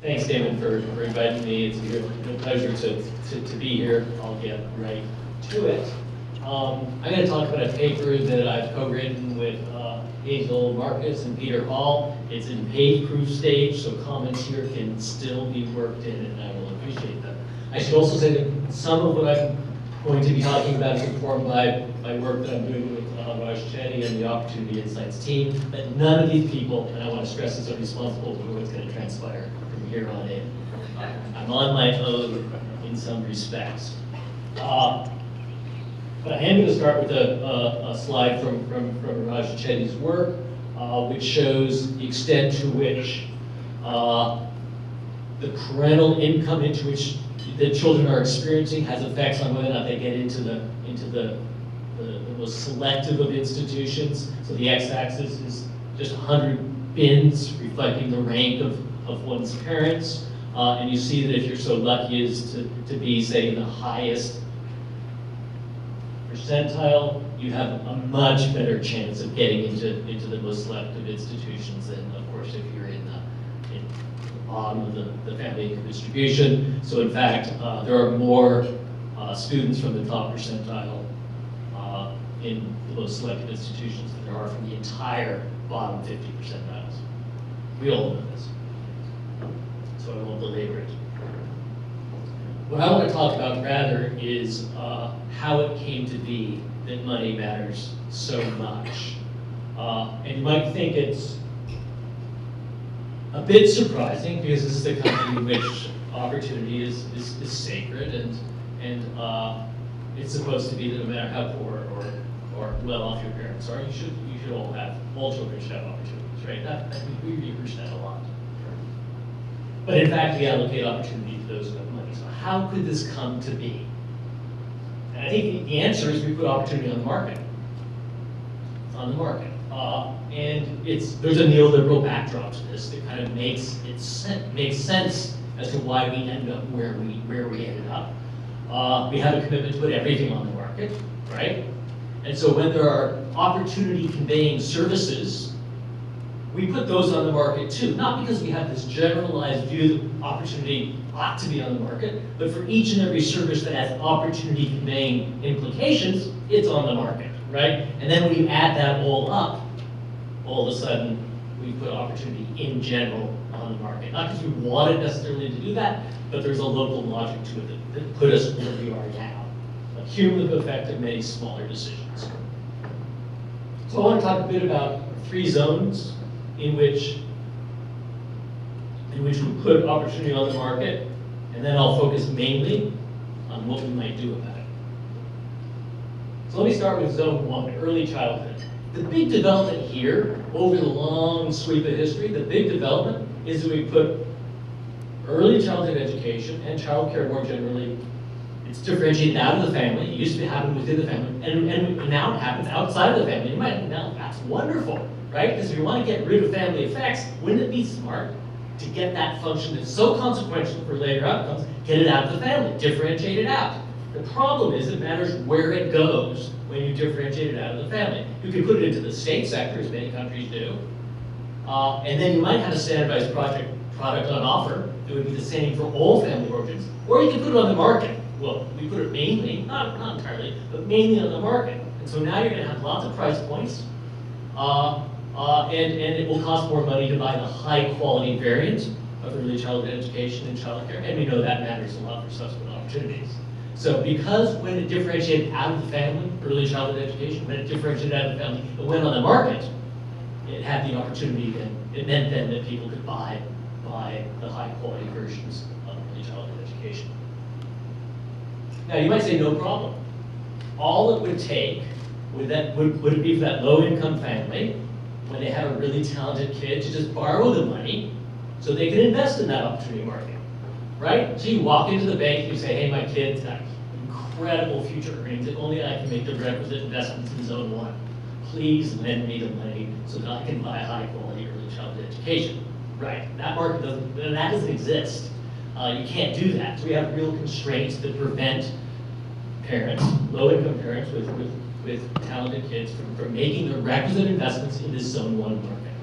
Thanks, Damon, for inviting me. It's a real pleasure to be here. I'll get right to it. I'm going to talk about a paper that I've co-written with Hazel Marcus and Peter Hall. It's in page-proof stage, so comments here can still be worked in, and I will appreciate that. I should also say that some of what I'm going to be talking about is informed by my work that I'm doing with Raj Chetty and the Opportunity Insights team, but none of these people, and I want to stress this, are responsible for what's going to transpire from here on in. I'm on my own in some respects. But I am going to start with a slide from Raj Chetty's work, which shows the extent to which the parental income into which the children are experiencing has effects on whether or not they get into the most selective of institutions. So the x-axis is just 100 bins reflecting the rank of one's parents. And you see that if you're so lucky as to be, say, in the highest percentile, you have a much better chance of getting into the most selective institutions than, of course, if you're in the bottom of the family income distribution. So in fact, there are more students from the top percentile in the most selective institutions than there are from the entire bottom 50 percentiles. We all know this, so I won't belabor it. What I want to talk about rather is how it came to be that money matters so much. And you might think it's a bit surprising because this is a country in which opportunity is sacred, and it's supposed to be that no matter how poor or well off your parents are, you should all children should have opportunities, right? We rehearse that a lot. But in fact, we allocate opportunity to those who have money. So how could this come to be? And I think the answer is we put opportunity on the market. It's on the market. And there's a neoliberal backdrop to this that kind of makes sense as to why we end up where we ended up. We have a commitment to put everything on the market, right? And so when there are opportunity conveying services, we put those on the market too, not because we have this generalized view that opportunity ought to be on the market, but for each and every service that has opportunity conveying implications, it's on the market, right? And then when you add that all up, all of a sudden, we put opportunity in general on the market. Not because we wanted necessarily to do that, but there's a local logic to it that put us where we are now. A cumulative effect of many smaller decisions. So I want to talk a bit about 3 zones in which we put opportunity on the market, and then I'll focus mainly on what we might do about it. So let me start with zone 1, early childhood. The big development here, over the long sweep of history, the big development is that we put early childhood education and childcare more generally, it's differentiated out of the family. It used to happen within the family, and now it happens outside of the family. You might think, now that's wonderful, right? Because if you want to get rid of family effects, wouldn't it be smart to get that function that's so consequential for later outcomes, get it out of the family, differentiate it out? The problem is it matters where it goes when you differentiate it out of the family. You can put it into the state sector, as many countries do, and then you might have a standardized product on offer that would be the same for all family origins, or you can put it on the market. Well, we put it mainly, not entirely, but mainly on the market. And so now you're going to have lots of price points, and it will cost more money to buy the high-quality variant of early childhood education and childcare, and we know that matters a lot for subsequent opportunities. So because when it differentiated out of the family, early childhood education, when it differentiated out of the family, it went on the market, it had the opportunity then, it meant then that people could buy the high-quality versions of early childhood education. Now you might say, no problem. All it would take would it be for that low-income family, when they have a really talented kid, to just borrow the money so they can invest in that opportunity market, right? So you walk into the bank and you say, hey, my kid's got incredible future earnings, if only I can make the requisite investments in zone 1. Please lend me the money so that I can buy a high-quality early childhood education. Right, that market doesn't exist. You can't do that. So we have real constraints that prevent parents, low-income parents with talented kids from making the requisite investments in this zone 1 market.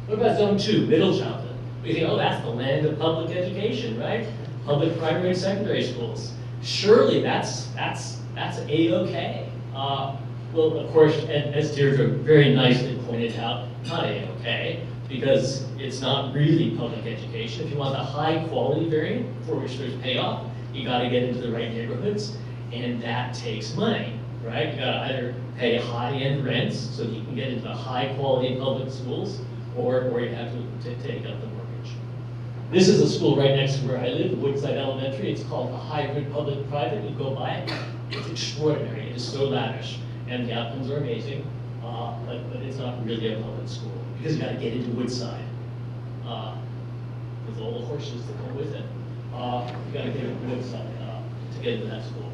What about zone 2, middle childhood? We think, oh, that's the land of public education, right? Public primary and secondary schools. Surely that's A-okay. Well, of course, as Deirdre very nicely pointed out, not A-okay, because it's not really public education. If you want the high quality variant for which there's payoff, you gotta get into the right neighborhoods, and that takes money, right? You gotta either pay high-end rents so that you can get into the high quality public schools, or you have to take up the mortgage. This is a school right next to where I live, Woodside Elementary. It's called a hybrid public-private. You go by it, it's extraordinary. It is so lavish, and the outcomes are amazing, but it's not really a public school because you got to get into Woodside with all the horses that come with it. You got to get into Woodside to get into that school.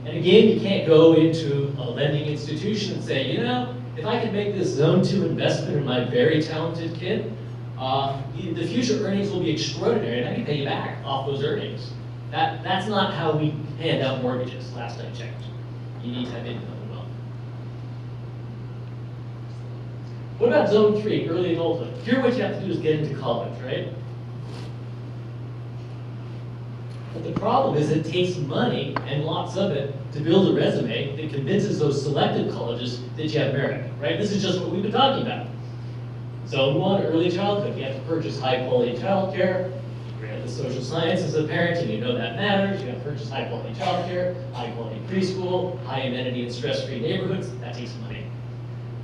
And again, you can't go into a lending institution and say, you know, if I can make this Zone 2 investment in my very talented kid, the future earnings will be extraordinary, and I can pay you back off those earnings. That's not how we hand out mortgages, last I checked. You need to have income and wealth. What about Zone 3, early adulthood? Here what you have to do is get into college, right? But the problem is it takes money, and lots of it, to build a resume that convinces those selected colleges that you have merit, right? This is just what we've been talking about. Zone 1, early childhood. You have to purchase high-quality childcare. You have the social sciences of parenting. You know that matters. You have to purchase high-quality childcare, high-quality preschool, high-amenity and stress-free neighborhoods. That takes money.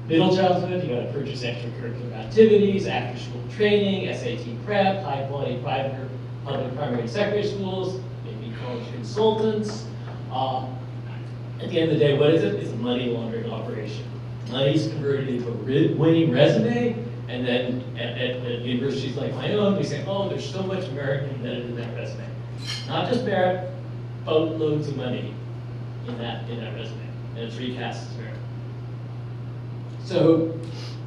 Middle childhood, you got to purchase extracurricular activities, after-school training, SAT prep, high-quality private or public primary and secondary schools, maybe college consultants. At the end of the day, what is it? It's a money laundering operation. Money's converted into a winning resume, and then at universities like my own, we say, oh, there's so much merit embedded in that resume. Not just merit, boatloads of money in that resume, and it's recast as merit. So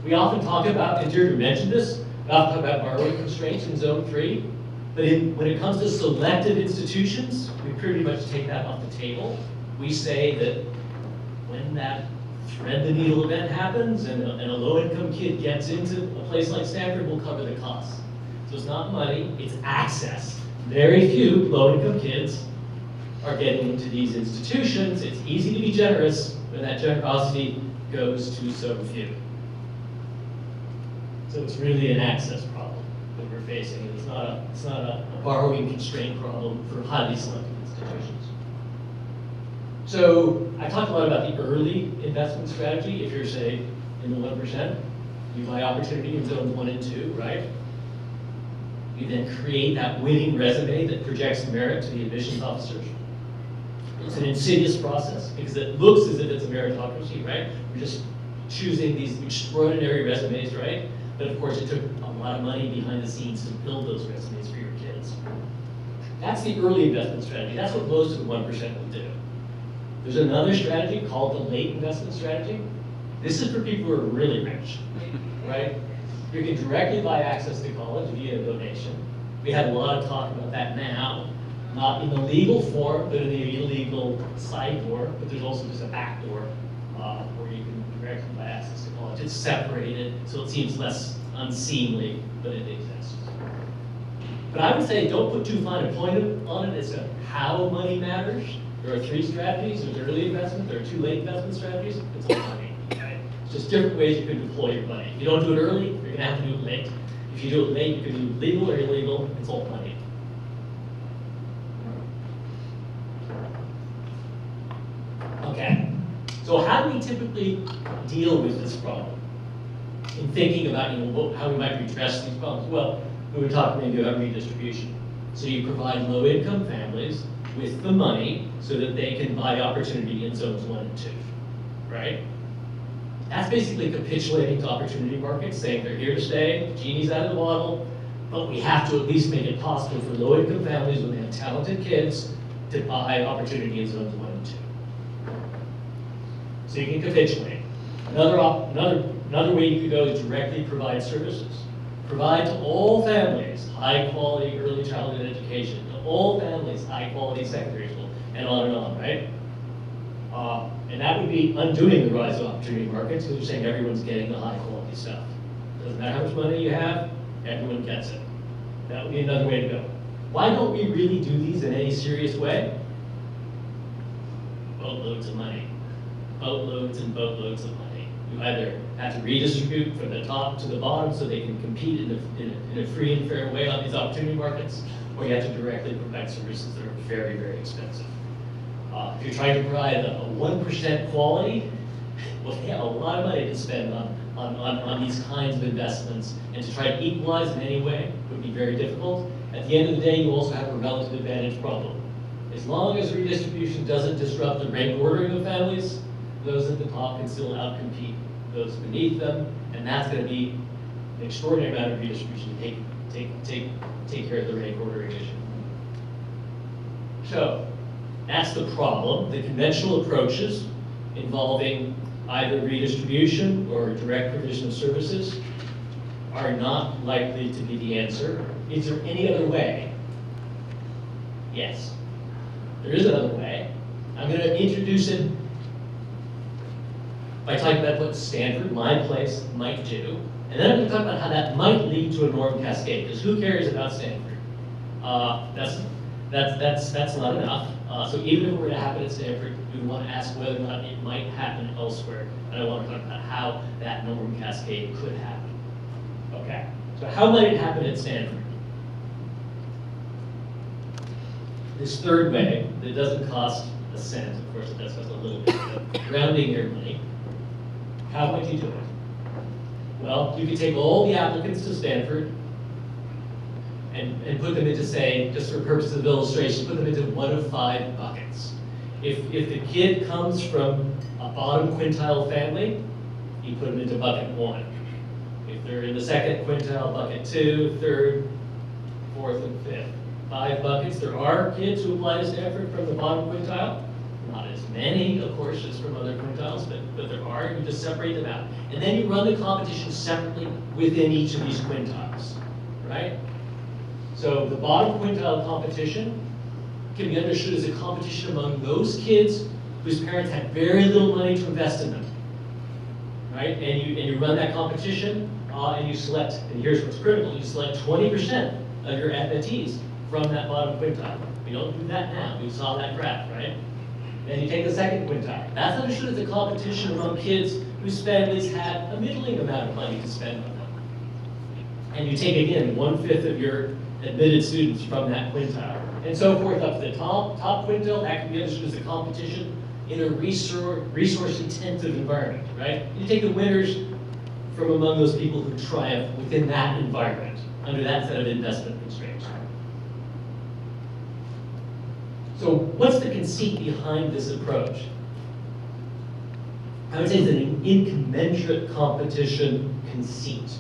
we often talk about, and Deirdre mentioned this, we often talk about borrowing constraints in Zone 3, but when it comes to selective institutions, we pretty much take that off the table. We say that when that thread the needle event happens and a low-income kid gets into a place like Stanford, we'll cover the costs. So it's not money, it's access. Very few low-income kids are getting into these institutions. It's easy to be generous when that generosity goes to so few. So it's really an access problem that we're facing. It's not a borrowing constraint problem for highly selective institutions. So I talked a lot about the early investment strategy. If you're, say, in the 1%, you buy opportunity in zones 1 and 2, right? You then create that winning resume that projects merit to the admissions officers. It's an insidious process because it looks as if it's a meritocracy, right? We're just choosing these extraordinary resumes, right? But of course, it took a lot of money behind the scenes to build those resumes for your kids. That's the early investment strategy. That's what most of the 1% will do. There's another strategy called the late investment strategy. This is for people who are really rich, right? You can directly buy access to college via a donation. We have a lot of talk about that now, not in the legal form, but in the illegal side door, but there's also just a back door where you can directly buy access to college. It's separated, so it seems less unseemly, but it exists. But I would say don't put too fine a point on it as to how money matters. There are 3 strategies. There's early investment, there are 2 late investment strategies. It's all money. Okay? It's just different ways you can deploy your money. If you don't do it early, you're going to have to do it late. If you do it late, you can do legal or illegal. It's all money. Okay. So how do we typically deal with this problem? In thinking about how we might redress these problems? Well, we were talking maybe about redistribution. So you provide low-income families with the money so that they can buy opportunity in zones 1 and 2, right? That's basically capitulating to opportunity markets, saying they're here to stay, genie's out of the bottle, but we have to at least make it possible for low-income families when they have talented kids to buy opportunity in zones 1 and 2. So you can capitulate. Another way you could go is directly provide services. Provide to all families high-quality early childhood education, to all families high-quality secondary school, and on, right? And that would be undoing the rise of opportunity markets because you're saying everyone's getting the high-quality stuff. Doesn't matter how much money you have, Everyone gets it. That would be another way to go. Why don't we really do these in any serious way? Boatloads of money. Boatloads and boatloads of money. You either have to redistribute from the top to the bottom so they can compete in a free and fair way on these opportunity markets, or you have to directly provide services that are very, very expensive. If you're trying to provide a 1% quality, well, they have a lot of money to spend on these kinds of investments, and to try to equalize in any way would be very difficult. At the end of the day, you also have a relative advantage problem. As long as redistribution doesn't disrupt the rank ordering of families, those at the top can still outcompete those beneath them, and that's going to be an extraordinary amount of redistribution to take care of the rank ordering issue. So that's the problem. The conventional approaches involving either redistribution or direct provision of services are not likely to be the answer. Is there any other way? Yes, there is another way. I'm going to introduce it by talking about what Stanford, my place, might do, and then I'm going to talk about how that might lead to a norm cascade. Because who cares about Stanford? That's not enough. So even if it were to happen at Stanford, we would want to ask whether or not it might happen elsewhere. And I want to talk about how that norm cascade could happen. Okay, so how might it happen at Stanford? This third way that doesn't cost a cent, of course it does cost a little bit, but rounding your money. How might you do it? Well, you could take all the applicants to Stanford and put them into, say, just for purposes of illustration, put them into one of 5 buckets. If the kid comes from a bottom quintile family, you put them into bucket 1. If they're in the second quintile, bucket 2, third, fourth, and fifth. 5 buckets. There are kids who apply to Stanford from the bottom quintile. Not as many, of course, as from other quintiles, but there are. You just separate them out. And then you run the competition separately within each of these quintiles, right? So the bottom quintile competition can be understood as a competition among those kids whose parents had very little money to invest in them, right? And you run that competition, and you select, and here's what's critical, you select 20% of your admittees from that bottom quintile. We don't do that now. We saw that graph, right? Then you take the second quintile. That's understood as a competition among kids whose families had a middling amount of money to spend on them. And you take, again, 1/5 of your admitted students from that quintile. And so forth up to the top quintile. That can be understood as a competition in a resource-intensive environment, right? You take the winners from among those people who triumph within that environment, under that set of investment constraints. So what's the conceit behind this approach? I would say it's an incommensurate competition conceit.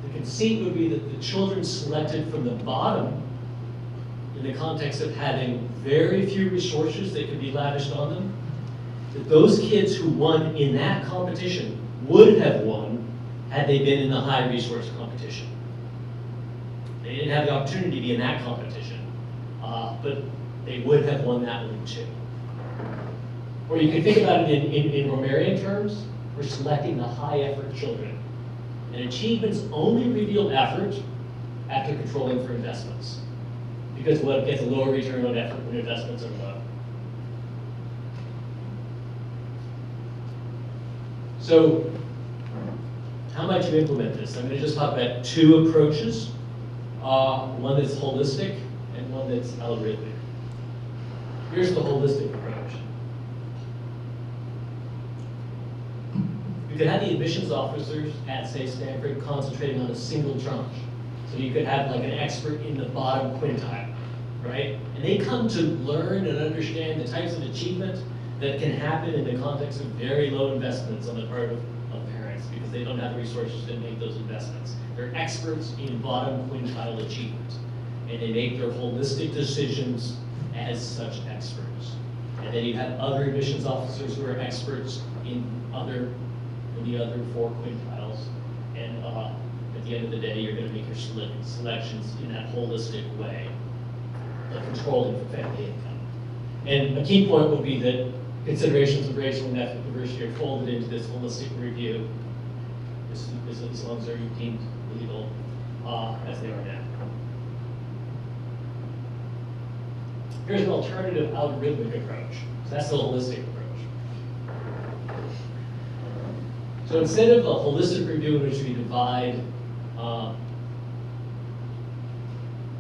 The conceit would be that the children selected from the bottom, in the context of having very few resources that could be lavished on them, that those kids who won in that competition would have won had they been in the high resource competition. They didn't have the opportunity to be in that competition, but they would have won that one too. Or you can think about it in Romerian terms, we're selecting the high effort children. And achievements only reveal effort after controlling for investments. Because what gets a lower return on effort when investments are low. So, how might you implement this? I'm going to just talk about 2 approaches. One that's holistic and one that's algorithmic. Here's the holistic approach. You could have the admissions officers at, say, Stanford concentrating on a single tranche. So you could have like an expert in the bottom quintile, right? And they come to learn and understand the types of achievement that can happen in the context of very low investments on the part of parents because they don't have the resources to make those investments. They're experts in bottom quintile achievement. And they make their holistic decisions as such experts. And then you have other admissions officers who are experts in the other 4 quintiles. And at the end of the day, you're going to make your selections in that holistic way, like controlling for family income. And a key point will be that considerations of racial and ethnic diversity are folded into this holistic review, as long as they're deemed legal. as they are now. Here's an alternative algorithmic approach. So that's the holistic approach. So instead of a holistic review in which we divide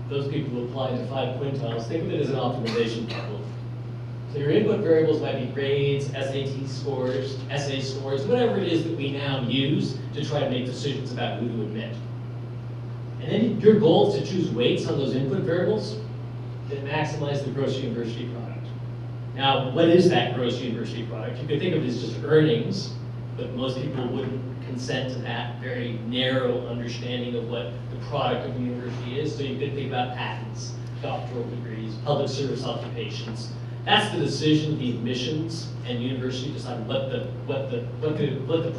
those people who apply to 5 quintiles, think of it as an optimization problem. So your input variables might be grades, SAT scores, essay scores, whatever it is that we now use to try to make decisions about who to admit. And then your goal is to choose weights on those input variables that maximize the gross university product. Now, what is that gross university product? You could think of it as just earnings, but most people wouldn't consent to that very narrow understanding of what the product of the university is. So you could think about patents, doctoral degrees, public service occupations. That's the decision the admissions and university decide what the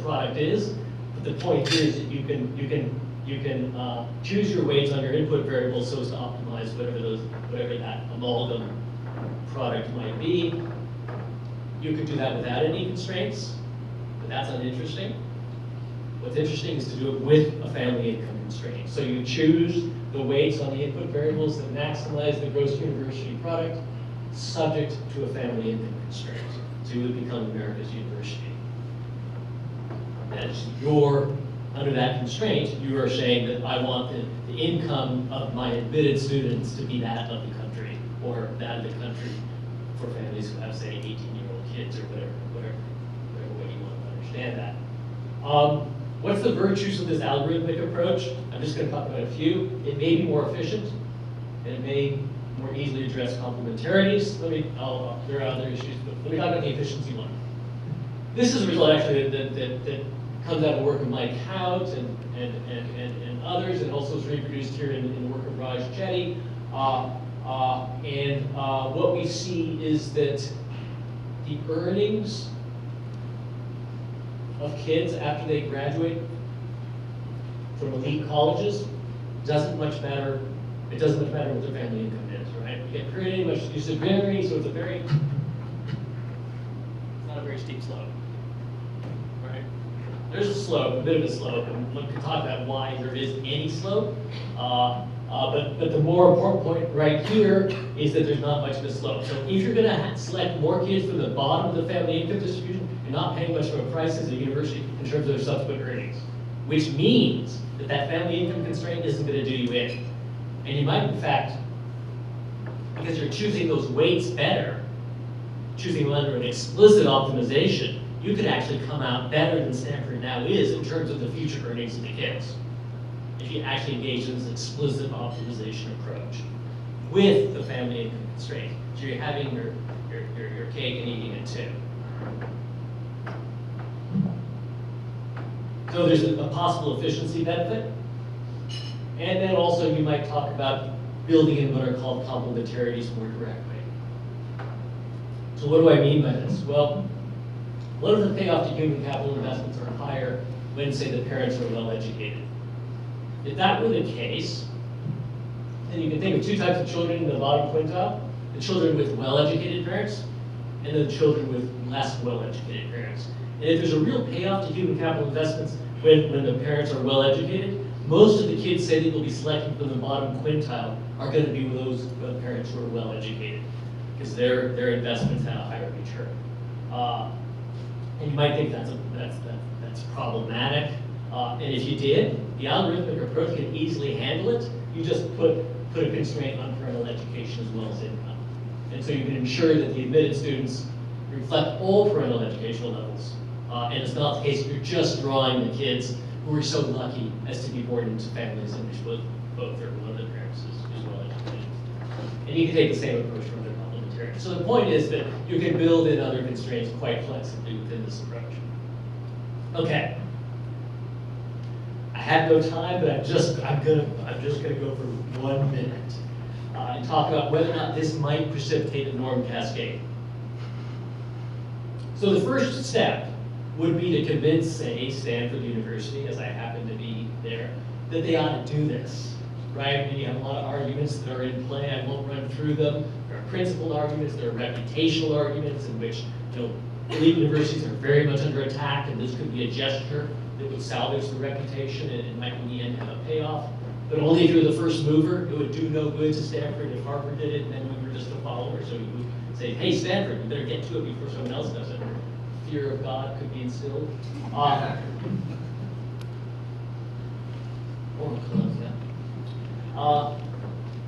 product is. But the point here is that you can choose your weights on your input variables so as to optimize whatever that amalgam product might be. You could do that without any constraints, but that's uninteresting. What's interesting is to do it with a family income constraint. So you choose the weights on the input variables that maximize the gross university product, subject to a family income constraint. So you would become America's university. As under that constraint, you are saying that I want the income of my admitted students to be that of the country, or that of the country for families who have, say, 18-year-old kids, or whatever way you want to understand that. What's the virtues of this algorithmic approach? I'm just going to talk about a few. It may be more efficient, and it may more easily address complementarities. There are other issues, but let me talk about the efficiency one. This is a result actually that comes out of the work of Mike Hout and others, and also is reproduced here in the work of Raj Chetty. What we see is that the earnings of kids after they graduate from elite colleges doesn't much matter. It doesn't much matter what their family income is, right? You get pretty much, so it's a very, it's not a very steep slope, right? There's a slope, a bit of a slope, and we can talk about why there is any slope. But the more important point right here is that there's not much of a slope. So if you're going to select more kids from the bottom of the family income distribution, you're not paying much of a price as a university in terms of their subsequent earnings, which means that that family income constraint isn't going to do you in. And you might, in fact, because you're choosing those weights better, choosing them under an explicit optimization, you could actually come out better than Stanford now is in terms of the future earnings of the kids, if you actually engage in this explicit optimization approach with the family income constraint. So you're having your cake and eating it too. So there's a possible efficiency benefit. And then also you might talk about building in what are called complementarities more directly. So what do I mean by this? Well, what if the payoff to human capital investments are higher when, say, the parents are well educated? If that were the case, then you can think of two types of children in the bottom quintile: the children with well-educated parents and the children with less well-educated parents. And if there's a real payoff to human capital investments when the parents are well-educated, most of the kids say that will be selected from the bottom quintile are going to be those parents who are well-educated, because their investments have a higher return. And you might think that's problematic. And if you did, the algorithmic approach can easily handle it. You just put a constraint on parental education as well as income. And so you can ensure that the admitted students reflect all parental educational levels. And it's not the case that you're just drawing the kids who are so lucky as to be born into families in which both or one of the parents is well educated. And you can take the same approach for other complementarians. So the point is that you can build in other constraints quite flexibly within this approach. Okay. I have no time, but I'm just gonna go for 1 minute and talk about whether or not this might precipitate a norm cascade. So the first step would be to convince, say, Stanford University, as I happen to be there, that they ought to do this, right? And you have a lot of arguments that are in play. I won't run through them. There are principled arguments. There are reputational arguments in which, elite universities are very much under attack, and this could be a gesture that would salvage the reputation and it might in the end have a payoff. But only if you were the first mover. It would do no good to Stanford if Harvard did it, and then we were just a follower. So we would say, hey, Stanford, we better get to it before someone else does it. Fear of God could be instilled.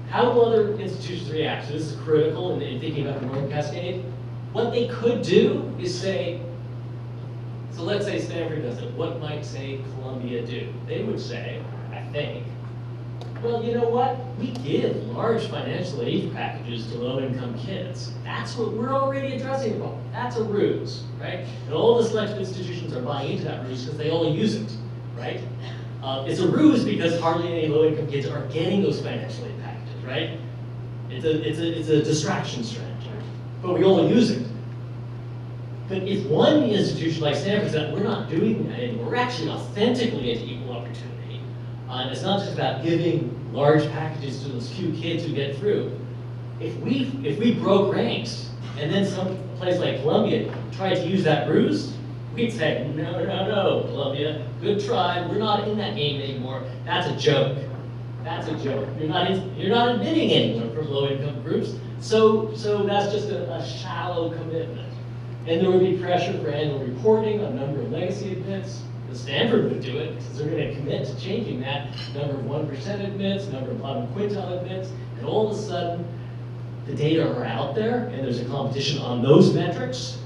How will other institutions react? So this is critical in thinking about the norm cascade. What they could do is say, so let's say Stanford does it. What might, say, Columbia do? They would say, I think, well, you know what? We give large financial aid packages to low-income kids. That's what we're already addressing the problem. That's a ruse, right? And all the selective institutions are buying into that ruse because they all use it, right? It's a ruse because hardly any low-income kids are getting those financial aid packages, right? It's a distraction strategy, but we all use it. But if one institution like Stanford said, we're not doing that anymore, we're actually authentically into equal opportunity, and it's not just about giving large packages to those few kids who get through. If we broke ranks, and then some place like Columbia tried to use that ruse, we'd say, no, Columbia, good try, we're not in that game anymore. That's a joke. That's a joke. You're not admitting anyone from low-income groups, so that's just a shallow commitment. And there would be pressure for annual reporting on number of legacy admits. The Stanford would do it because they're going to commit to changing that number of 1% admits, number of bottom quintile admits, and all of a sudden, the data are out there, and there's a competition on those metrics.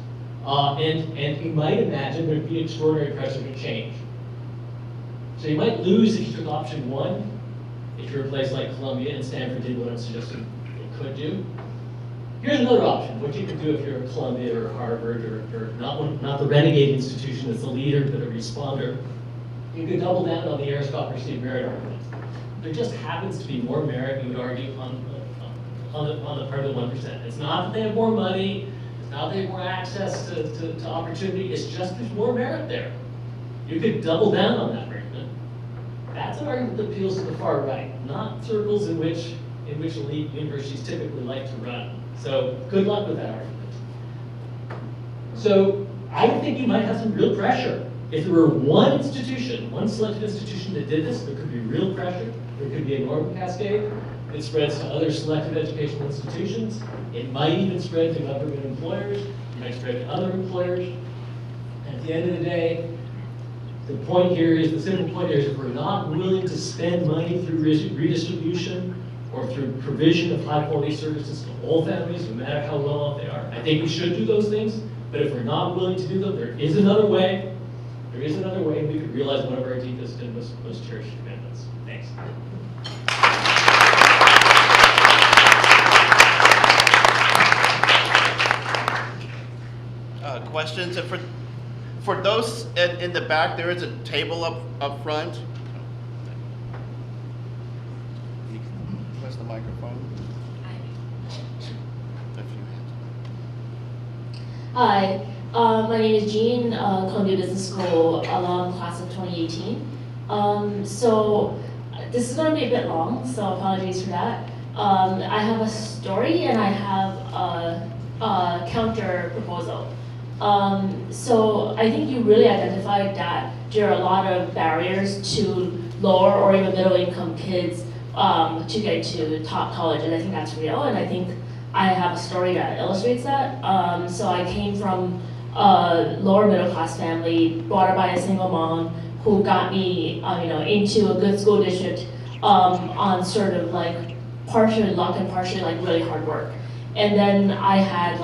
And you might imagine there'd be extraordinary pressure to change. So you might lose if you took option one, if you're a place like Columbia and Stanford did what I'm suggesting it could do. Here's another option, what you could do if you're at Columbia or Harvard or not the renegade institution that's the leader but a responder. You could double down on the aristocracy of merit argument. There just happens to be more merit, you would argue, on the part of the 1%. It's not that they have more money, it's not that they have more access to opportunity, it's just there's more merit there. You could double down on that argument. That's an argument that appeals to the far right, not circles in which elite universities typically like to run. So good luck with that argument. So I would think you might have some real pressure. If there were one institution, one selected institution that did this, there could be real pressure. There could be a norm cascade. It spreads to other selective educational institutions. It might even spread to government employers. It might spread to other employers. And at the end of the day, the simple point here is if we're not willing to spend money through redistribution or through provision of high-quality services to all families, no matter how well off they are. I think we should do those things, but if we're not willing to do them, there is another way. There is another way, and we could realize one of our deepest and most cherished commitments. Thanks. Questions? And for those in the back, there is a table up front. Where's the microphone? Hi, my name is Jean, Columbia Business School alum, class of 2018. So this is going to be a bit long, so apologies for that. I have a story and I have a counter proposal. So I think you really identified that there are a lot of barriers to lower or even middle income kids to get to top college, and I think that's real, and I think I have a story that illustrates that. So I came from a lower middle class family, brought up by a single mom who got me, into a good school district on sort of like partially luck and partially like really hard work. And then I had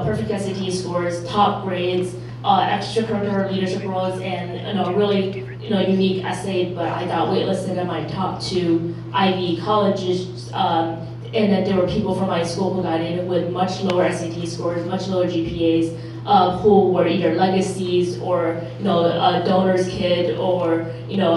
perfect SAT scores, top grades, extracurricular leadership roles, and really unique essay. But I got waitlisted at my top 2 Ivy colleges. And then there were people from my school who got in with much lower SAT scores, much lower GPAs, who were either legacies or a donor's kid, or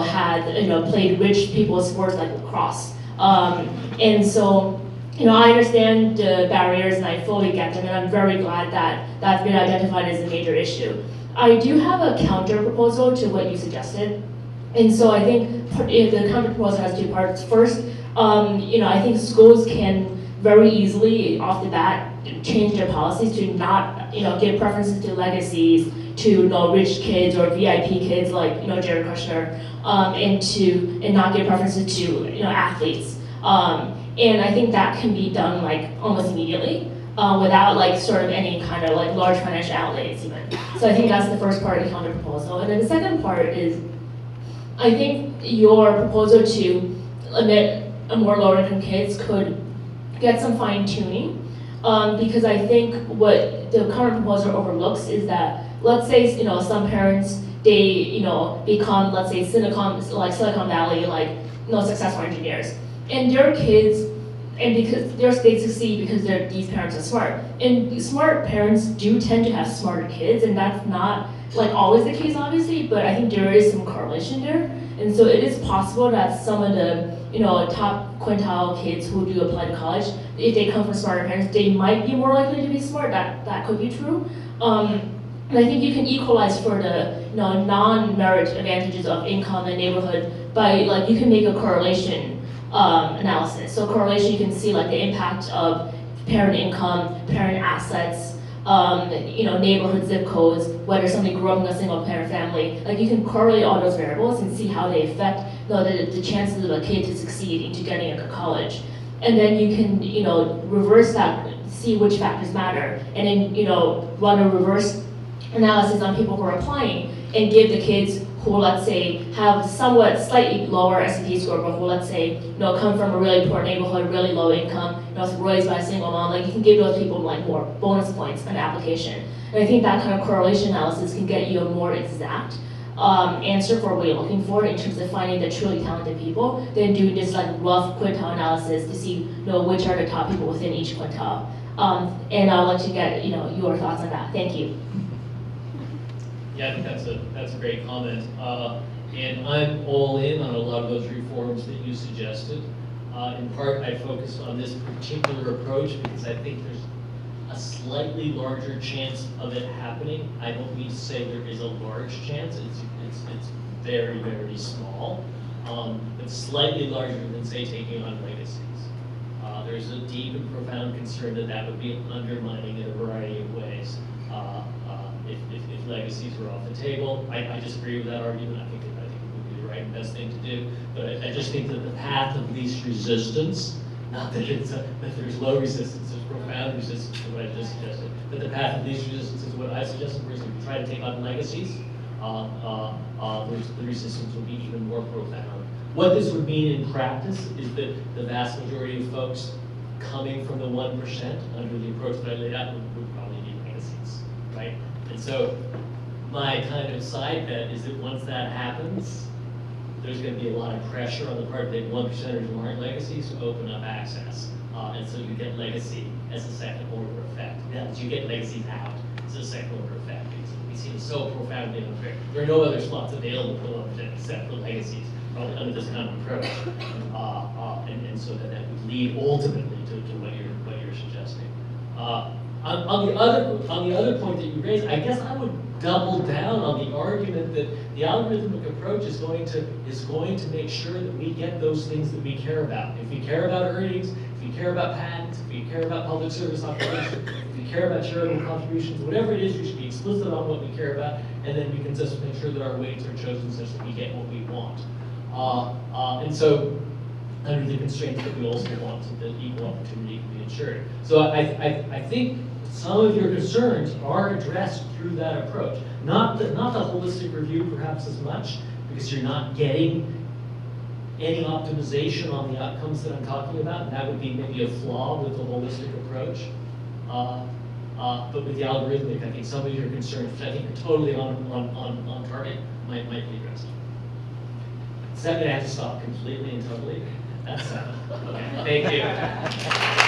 had played rich people's sports like lacrosse. And so I understand the barriers and I fully get them, and I'm very glad that that's been identified as a major issue. I do have a counter proposal to what you suggested, and so I think the counter proposal has 2 parts. First, I think schools can very easily, off the bat, change their policies to not, give preferences to legacies, to rich kids or VIP kids like Jared Kushner, and not give preferences to athletes. And I think that can be done like almost immediately without like sort of any kind of like large financial outlays even. So I think that's the first part of the counter proposal. And then the second part is, I think your proposal to admit more lower income kids could get some fine tuning, because I think what the current proposal overlooks is that, let's say some parents, they become, let's say, Silicon Valley, like successful engineers, and their kids, and because they succeed because these parents are smart, and smart parents do tend to have smarter kids, and that's not like always the case obviously, but I think there is some correlation there. And so it is possible that some of the top quintile kids who do apply to college, if they come from smarter parents, they might be more likely to be smart. That could be true. And I think you can equalize for the non-merit advantages of income and neighborhood by you can make a correlation analysis. So correlation, you can see like the impact of parent income, parent assets, neighborhood zip codes, whether somebody grew up in a single parent family. Like you can correlate all those variables and see how they affect the chances of a kid to succeed into getting into college. And then you can reverse that, see which factors matter, and then run a reverse analysis on people who are applying and give the kids who, let's say, have somewhat slightly lower SAT score, but who, let's say, come from a really poor neighborhood, really low income, raised by a single mom, like you can give those people like more bonus points on application. And I think that kind of correlation analysis can get you a more exact answer for what you're looking for in terms of finding the truly talented people than doing this like rough quintile analysis to see which are the top people within each quintile. And I'd like to get your thoughts on that. Thank you. Yeah, I think that's a great comment. And I'm all in on a lot of those reforms that you suggested. In part, I focused on this particular approach because I think there's a slightly larger chance of it happening. I don't mean to say there is a large chance. It's very, very small. But slightly larger than, say, taking on legacies. There's a deep and profound concern that would be undermining in a variety of ways. If legacies were off the table, I disagree with that argument. I think it would be the right and best thing to do. But I just think that the path of least resistance, not that that there's low resistance, there's profound resistance to what I just suggested, but the path of least resistance is what I suggested. Whereas if you try to take on legacies, the resistance will be even more profound. What this would mean in practice is that the vast majority of folks coming from the 1% under the approach that I laid out would probably be legacies, right? And so my kind of side bet is that once that happens, there's going to be a lot of pressure on the part of the 1%ers who aren't legacies to open up access. And so you get legacy as a second order effect. Now, as you get legacies out, it's a second order effect because we seem so profoundly unfair. There are no other slots available for 1% except for legacies under this kind of approach. And so that would lead ultimately to what you're suggesting. On the other point that you raised, I guess I would double down on the argument that the algorithmic approach is going to make sure that we get those things that we care about. If we care about earnings, if we care about patents, if we care about public service operations, if we care about charitable contributions, whatever it is, we should be explicit on what we care about, and then we can just make sure that our weights are chosen such that we get what we want. And so, under the constraints that we also want, so that equal opportunity can be ensured. So I think some of your concerns are addressed through that approach. Not the holistic review perhaps as much, because you're not getting any optimization on the outcomes that I'm talking about, and that would be maybe a flaw with the holistic approach. But with the algorithmic, I think some of your concerns, which I think are totally on target, might be addressed. Does that mean I have to stop completely and totally? That's okay. Thank you.